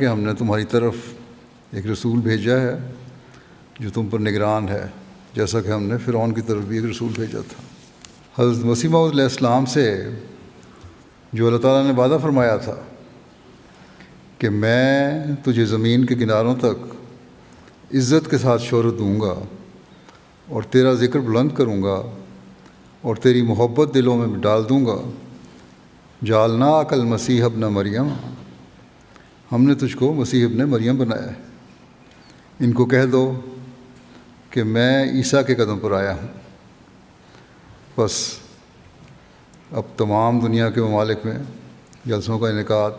کہ ہم نے تمہاری طرف ایک رسول بھیجا ہے جو تم پر نگران ہے، جیسا کہ ہم نے فرعون کی طرف بھی ایک رسول بھیجا تھا۔ حضرت مسیح موعود علیہ السلام سے جو اللہ تعالیٰ نے وعدہ فرمایا تھا کہ میں تجھے زمین کے کناروں تک عزت کے ساتھ شہرت دوں گا اور تیرا ذکر بلند کروں گا اور تیری محبت دلوں میں ڈال دوں گا، جعلناک المسیح ابن مریم، ہم نے تجھ کو مسیح ابن مریم بنایا ہے۔ ان کو کہہ دو کہ میں عیسیٰ کے قدم پر آیا ہوں۔ بس اب تمام دنیا کے ممالک میں جلسوں کا انعقاد،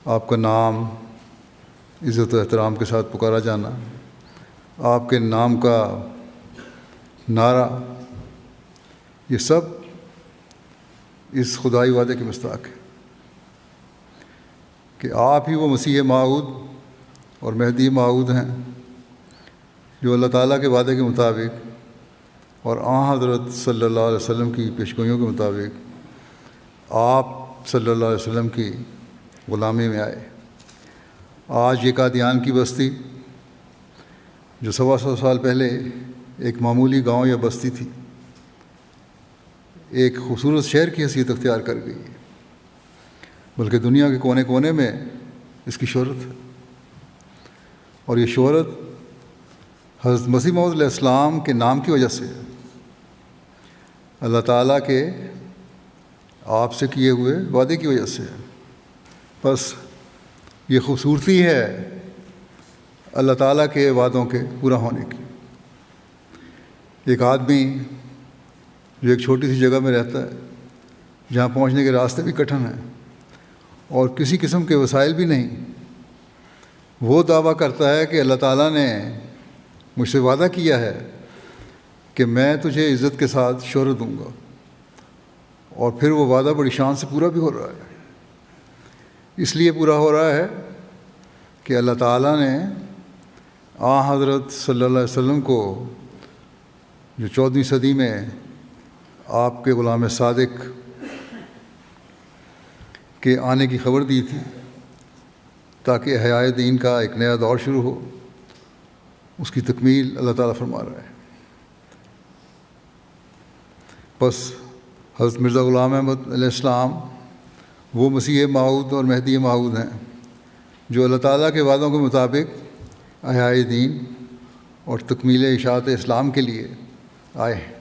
آپ کا نام عزت و احترام کے ساتھ پکارا جانا، آپ کے نام کا نعرہ، یہ سب اس خدائی وعدے کے مستحق ہے کہ آپ ہی وہ مسیح موعود اور مہدی موعود ہیں جو اللہ تعالیٰ کے وعدے کے مطابق اور حضرت صلی اللہ علیہ وسلم کی پیشگوئیوں کے مطابق آپ صلی اللہ علیہ وسلم کی غلامی میں آئے۔ آج یہ قادیان کی بستی جو 125 سال پہلے ایک معمولی گاؤں یا بستی تھی، ایک خوبصورت شہر کی حیثیت اختیار کر گئی ہے، بلکہ دنیا کے کونے کونے میں اس کی شہرت ہے۔ اور یہ شہرت حضرت مسیح موعود علیہ السلام کے نام کی وجہ سے ہے، اللہ تعالیٰ کے آپ سے کیے ہوئے وعدے کی وجہ سے ہے۔ بس یہ خوبصورتی ہے اللہ تعالیٰ کے وعدوں کے پورا ہونے کی۔ ایک آدمی جو ایک چھوٹی سی جگہ میں رہتا ہے جہاں پہنچنے کے راستے بھی کٹھن ہیں اور کسی قسم کے وسائل بھی نہیں، وہ دعویٰ کرتا ہے کہ اللہ تعالیٰ نے مجھ سے وعدہ کیا ہے کہ میں تجھے عزت کے ساتھ شہرت دوں گا، اور پھر وہ وعدہ بڑی شان سے پورا بھی ہو رہا ہے۔ اس لیے پورا ہو رہا ہے کہ اللہ تعالیٰ نے حضرت صلی اللہ علیہ وسلم کو جو 14ویں صدی میں آپ کے غلام صادق کے آنے کی خبر دی تھی تاکہ احیاء دین کا ایک نیا دور شروع ہو، اس کی تکمیل اللہ تعالیٰ فرما رہا ہے۔ بس حضرت مرزا غلام احمد علیہ السلام وہ مسیح موعود اور مہدی موعود ہیں جو اللہ تعالیٰ کے وعدوں کے مطابق احیاء دین اور تکمیل اشاعت اسلام کے لیے آئے ہیں۔